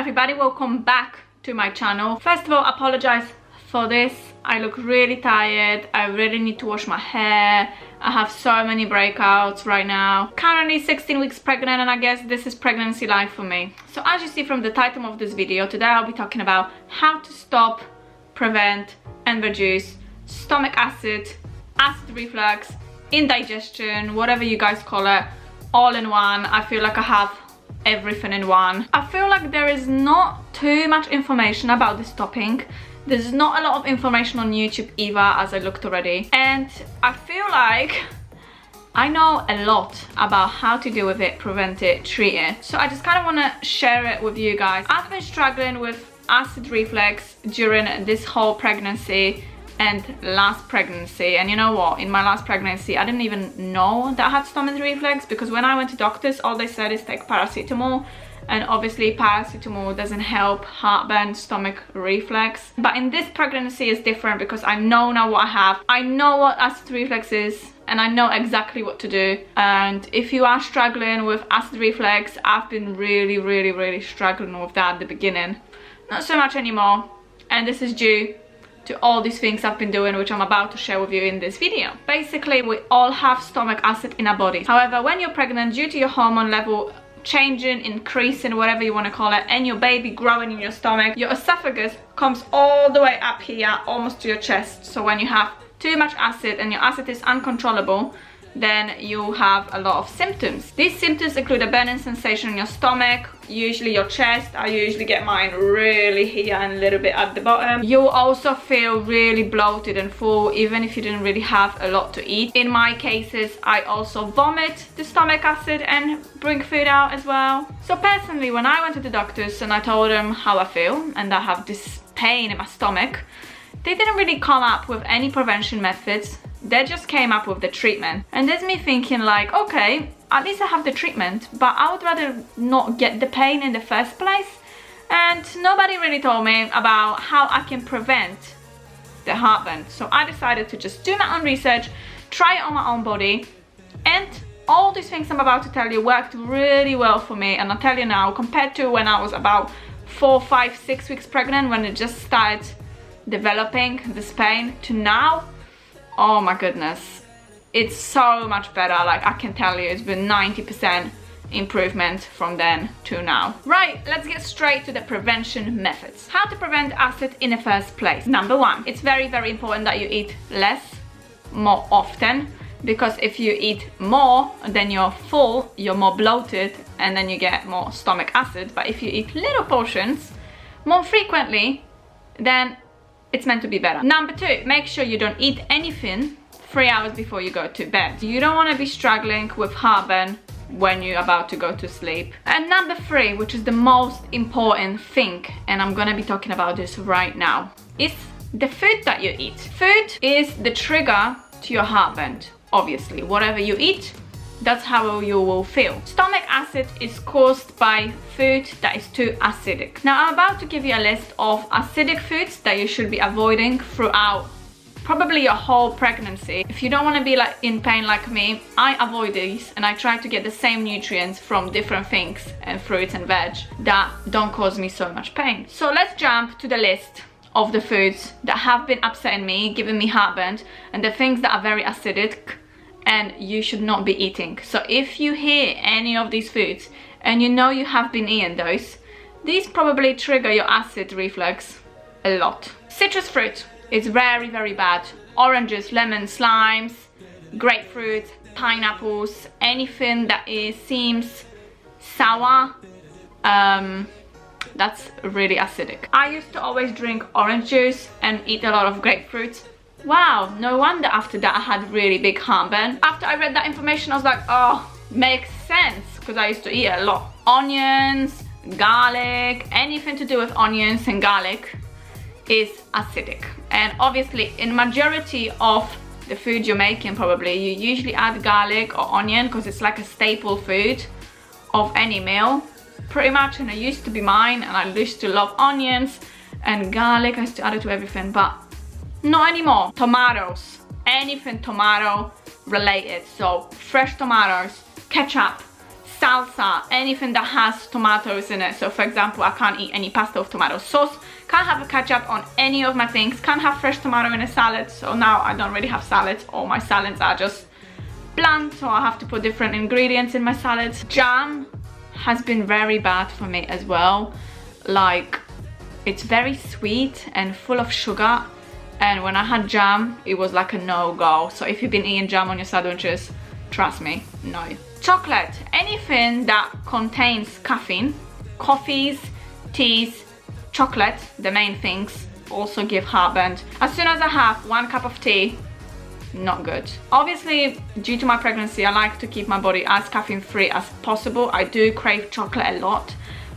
everybody, welcome back to my channel. First of all, apologize for this. I look really tired. I really need to wash my hair. I have so many breakouts right now. Currently 16 weeks pregnant, and I guess this is pregnancy life for me. So as you see from the title of this video, today I'll be talking about how to stop, prevent and reduce stomach acid reflux, indigestion, whatever you guys call it, all in one. I feel like I have everything in one. I feel like there is not too much information about this topic. There's not a lot of information on YouTube either, as I looked already, and I feel like I know a lot about how to deal with it, prevent it, treat it. So I just kind of want to share it with you guys. I've been struggling with acid reflux during this whole pregnancy and last pregnancy, and you know what, in my last pregnancy I didn't even know that I had stomach reflux, because when I went to doctors all they said is take paracetamol, and obviously paracetamol doesn't help heartburn, stomach reflux. But in this pregnancy is different because I know now what I have. I know what acid reflux is and I know exactly what to do. And if you are struggling with acid reflux, I've been really struggling with that at the beginning, not so much anymore, and this is due to all these things I've been doing, which I'm about to share with you in this video. Basically, we all have stomach acid in our body. However, when you're pregnant, due to your hormone level changing, increasing, whatever you want to call it, and your baby growing in your stomach, your esophagus comes all the way up here, almost to your chest. So when you have too much acid and your acid is uncontrollable, then you have a lot of symptoms. These symptoms include a burning sensation in your stomach, usually your chest. I usually get mine really here and a little bit at the bottom. You'll also feel really bloated and full, even if you didn't really have a lot to eat. In my cases, I also vomit the stomach acid and bring food out as well. So personally, when I went to the doctors and I told them how I feel and I have this pain in my stomach, they didn't really come up with any prevention methods. They just came up with the treatment. And there's me thinking like, okay, at least I have the treatment, but I would rather not get the pain in the first place. And nobody really told me about how I can prevent the heartburn. So I decided to just do my own research, try it on my own body, and all these things I'm about to tell you worked really well for me. And I'll tell you now, compared to when I was about 4, 5, 6 weeks pregnant, when it just started developing this pain, to now, oh my goodness, it's so much better. Like, I can tell you, it's been 90% improvement from then to now. Right, let's get straight to the prevention methods. How to prevent acid in the first place. Number one, it's very important that you eat less, more often, because if you eat more, then you're full, you're more bloated, and then you get more stomach acid. But if you eat little portions more frequently, then it's meant to be better. Number two, make sure you don't eat anything 3 hours before you go to bed. You don't want to be struggling with heartburn when you're about to go to sleep. And number three, which is the most important thing, and I'm gonna be talking about this right now, is the food that you eat. Food is the trigger to your heartburn, obviously. Whatever you eat, that's how you will feel. Stomach acid is caused by food that is too acidic. Now I'm about to give you a list of acidic foods that you should be avoiding throughout probably your whole pregnancy. If you don't want to be like in pain like me, I avoid these and I try to get the same nutrients from different things and fruits and veg that don't cause me so much pain. So let's jump to the list of the foods that have been upsetting me, giving me heartburn, and the things that are very acidic and you should not be eating. So if you hear any of these foods and you know you have been eating those, these probably trigger your acid reflux a lot. Citrus fruit is very bad. Oranges, lemons, limes, grapefruit, pineapples, anything that seems sour, that's really acidic. I used to always drink orange juice and eat a lot of grapefruit. Wow, no wonder after that I had really big heartburn. After I read that information, I was like, oh, makes sense, because I used to eat a lot. Onions, garlic, anything to do with onions and garlic is acidic. And obviously, in majority of the food you're making, probably, you usually add garlic or onion, because it's like a staple food of any meal, pretty much. And it used to be mine, and I used to love onions and garlic. I used to add it to everything, but not anymore. Tomatoes, anything tomato related, so fresh tomatoes, ketchup, salsa, anything that has tomatoes in it. So for example, I can't eat any pasta with tomato sauce, can't have a ketchup on any of my things, can't have fresh tomato in a salad. So now I don't really have salads. All my salads are just bland, so I have to put different ingredients in my salads. Jam has been very bad for me as well. Like, it's very sweet and full of sugar, and when I had jam, it was like a no-go. So if you've been eating jam on your sandwiches, trust me, no. Chocolate, anything that contains caffeine, coffees, teas, chocolate, the main things, also give heartburn. As soon as I have 1 cup of tea, not good. Obviously, due to my pregnancy, I like to keep my body as caffeine free as possible. I do crave chocolate a lot,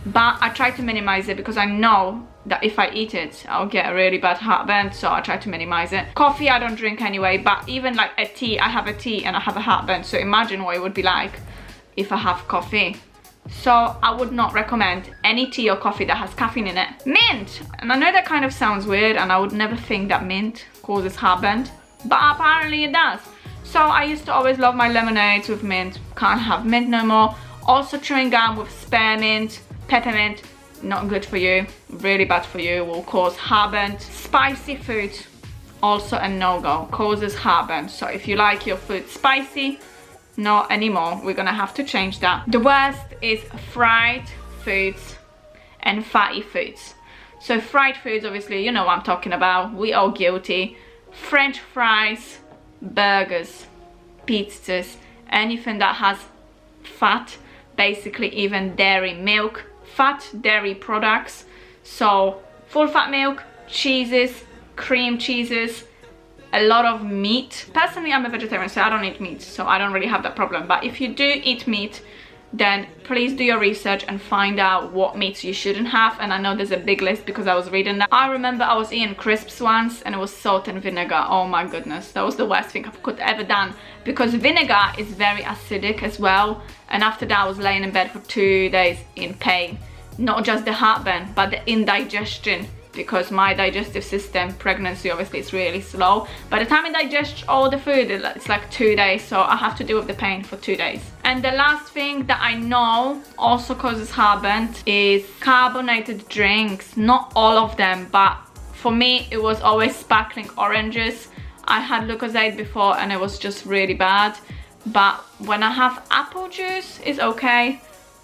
but I try to minimize it because I know that if I eat it, I'll get a really bad heartburn, so I try to minimize it. Coffee I don't drink anyway, but even like a tea, I have a tea and I have a heartburn, so imagine what it would be like if I have coffee. So I would not recommend any tea or coffee that has caffeine in it. Mint, and I know that kind of sounds weird and I would never think that mint causes heartburn, but apparently it does. So I used to always love my lemonades with mint, can't have mint no more. Also chewing gum with spearmint, peppermint, not good for you, really bad for you, will cause heartburn. Spicy food, also a no-go, causes heartburn. So if you like your food spicy, not anymore, we're gonna have to change that. The worst is fried foods and fatty foods. So fried foods, obviously, you know what I'm talking about, we all guilty. French fries, burgers, pizzas, anything that has fat, basically even dairy, milk, fat dairy products. So full fat milk, cheeses, cream cheeses, a lot of meat. Personally, I'm a vegetarian, so I don't eat meat, so I don't really have that problem. But if you do eat meat, then please do your research and find out what meats you shouldn't have. And I know there's a big list because I was reading that. I remember I was eating crisps once and it was salt and vinegar. Oh my goodness, that was the worst thing I could ever done, because vinegar is very acidic as well. And after that I was laying in bed for 2 days in pain. Not just the heartburn, but the indigestion, because my digestive system, pregnancy obviously, is really slow. By the time I digest all the food, it's like 2 days, so I have to deal with the pain for 2 days. And the last thing that I know also causes heartburn is carbonated drinks. Not all of them, but for me it was always sparkling oranges. I had Lucozade before and it was just really bad, but when I have apple juice, it's okay.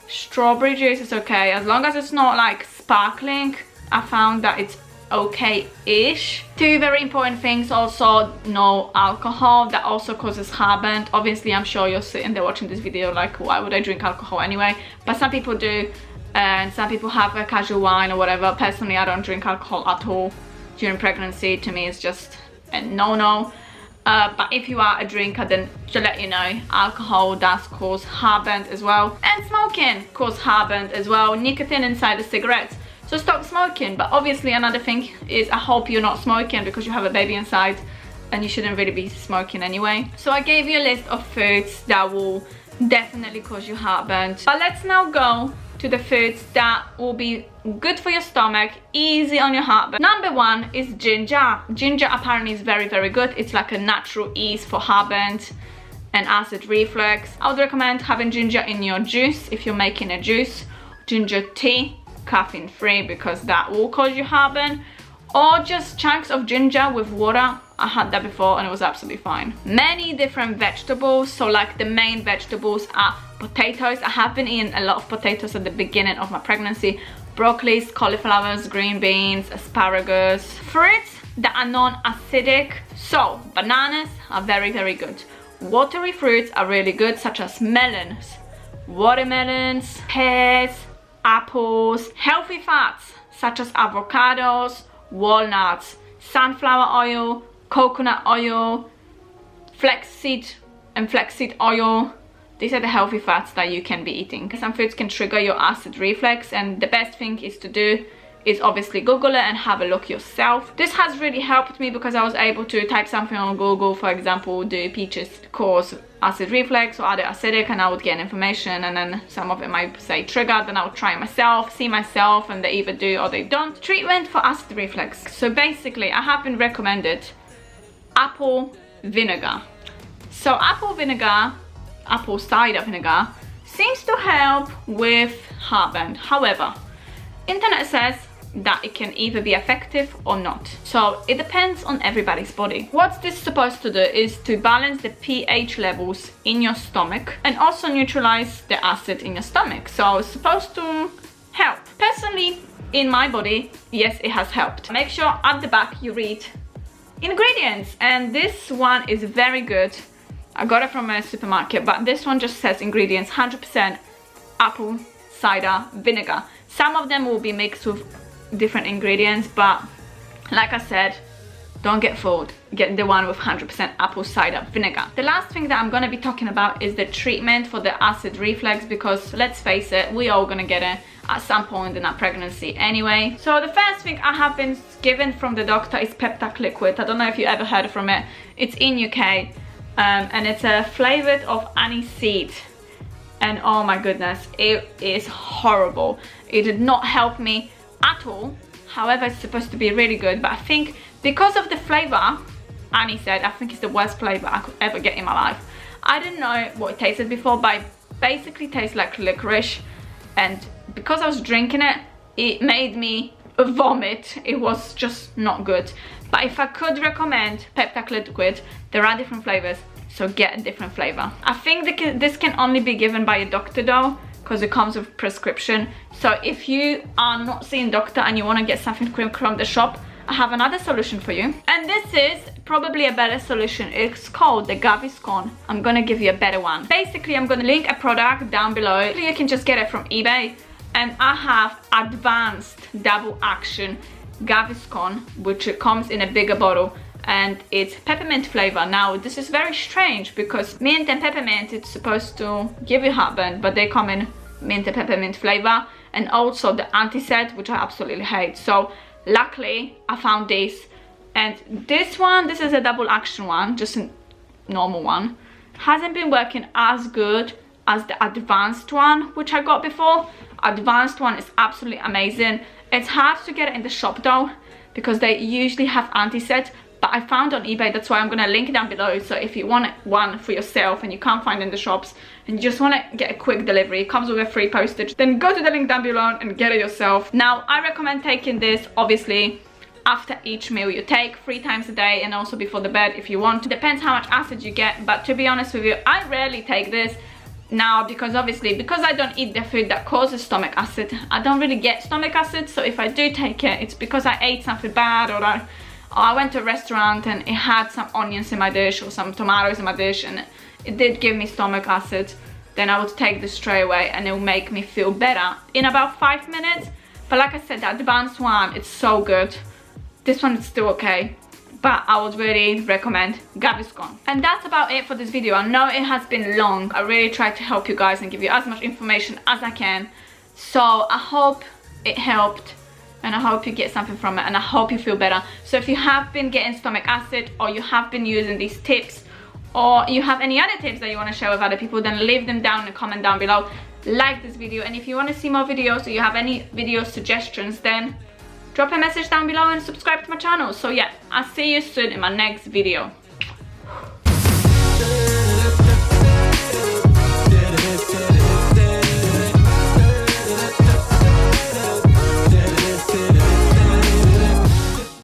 Strawberry juice is okay, as long as it's not like sparkling. I found that it's okay-ish. 2 very important things also: no alcohol, that also causes heartburn. Obviously, I'm sure you're sitting there watching this video like, why would I drink alcohol anyway? But some people do, and some people have a casual wine or whatever. Personally, I don't drink alcohol at all during pregnancy. To me, it's just a no-no. But if you are a drinker, then to let you know, alcohol does cause heartburn as well, and smoking causes heartburn as well. Nicotine inside the cigarettes, so stop smoking. But obviously another thing is, I hope you're not smoking because you have a baby inside and you shouldn't really be smoking anyway. So I gave you a list of foods that will definitely cause you heartburn, but let's now go to the foods that will be good for your stomach, easy on your heartburn. Number 1 is ginger. Ginger apparently is very, very good. It's like a natural ease for heartburn and acid reflux. I would recommend having ginger in your juice if you're making a juice. Ginger tea, caffeine free, because that will cause you heartburn. Or just chunks of ginger with water. I had that before and it was absolutely fine. Many different vegetables, so like the main vegetables are potatoes. I have been eating a lot of potatoes at the beginning of my pregnancy. Broccolis, cauliflowers, green beans, asparagus. Fruits that are non-acidic, so bananas are very, very good. Watery fruits are really good, such as melons, watermelons, pears, apples. Healthy fats such as avocados, walnuts, sunflower oil, coconut oil, flaxseed and flaxseed oil. These are the healthy fats that you can be eating. Some foods can trigger your acid reflux, and the best thing is to do is obviously Google it and have a look yourself. This has really helped me because I was able to type something on Google, for example, do peaches cause acid reflux or are they acidic, and I would get information, and then some of it might say triggered, then I would try it myself, see myself, and they either do or they don't. Treatment for acid reflux. So basically I have been recommended apple vinegar. So apple vinegar, apple cider vinegar, seems to help with heartburn. However, internet says that it can either be effective or not, so it depends on everybody's body. What this is supposed to do is to balance the pH levels in your stomach and also neutralize the acid in your stomach, so it's supposed to help. Personally, in my body, yes, it has helped. Make sure at the back you read ingredients, and this one is very good. I got it from a supermarket, but this one just says ingredients: 100% apple cider vinegar. Some of them will be mixed with different ingredients, but like I said, don't get fooled. Get the one with 100% apple cider vinegar. The last thing that I'm going to be talking about is the treatment for the acid reflux, because let's face it, we all gonna get it at some point in our pregnancy anyway. So the first thing I have been given from the doctor is Peptac liquid. I don't know if you ever heard from it. It's in UK, and it's a flavored of aniseed, and oh my goodness, it is horrible. It did not help me at all. However, it's supposed to be really good, but I think because of the flavor, Annie said, I think it's the worst flavor I could ever get in my life. I didn't know what it tasted before, but it basically tastes like licorice, and because I was drinking it, it made me vomit. It was just not good. But if I could recommend Peptac liquid, there are different flavors, so get a different flavor. I think this can only be given by a doctor though, because it comes with prescription. So if you are not seeing doctor and you want to get something quick from the shop, I have another solution for you, and this is probably a better solution. It's called the GAVISCON. I'm gonna give you a better one. Basically, I'm gonna link a product down below. You can just get it from eBay, and I have advanced double action GAVISCON, which comes in a bigger bottle, and it's peppermint flavor. Now this is very strange because mint and peppermint, it's supposed to give you heartburn, but they come in mint and peppermint flavor, and also the anti-set, which I absolutely hate. So luckily I found this, and this is a double action one, just a normal one. Hasn't been working as good as the advanced one which I got before. Advanced one is absolutely amazing. It's hard to get it in the shop though, because they usually have anti-set, but I found on eBay. That's why I'm gonna link it down below. So if you want one for yourself and you can't find it in the shops and you just want to get a quick delivery, it comes with a free postage, then go to the link down below and get it yourself. Now I recommend taking this obviously after each meal you take, 3 times a day, and also before the bed if you want. Depends how much acid you get, but to be honest with you, I rarely take this now, because obviously because I don't eat the food that causes stomach acid, I don't really get stomach acid. So if I do take it, it's because I ate something bad, or I went to a restaurant and it had some onions in my dish or some tomatoes in my dish and it did give me stomach acid. Then I would take this straight away and it will make me feel better in about 5 minutes. But like I said, the advanced one, it's so good. This one is still okay, but I would really recommend GAVISCON. And that's about it for this video. I know it has been long. I really tried to help you guys and give you as much information as I can. So I hope it helped, and I hope you get something from it, and I hope you feel better. So if you have been getting stomach acid, or you have been using these tips, or you have any other tips that you want to share with other people, then leave them down in the comment down below. Like this video, and if you want to see more videos, or you have any video suggestions, then drop a message down below and subscribe to my channel. So yeah, I'll see you soon in my next video.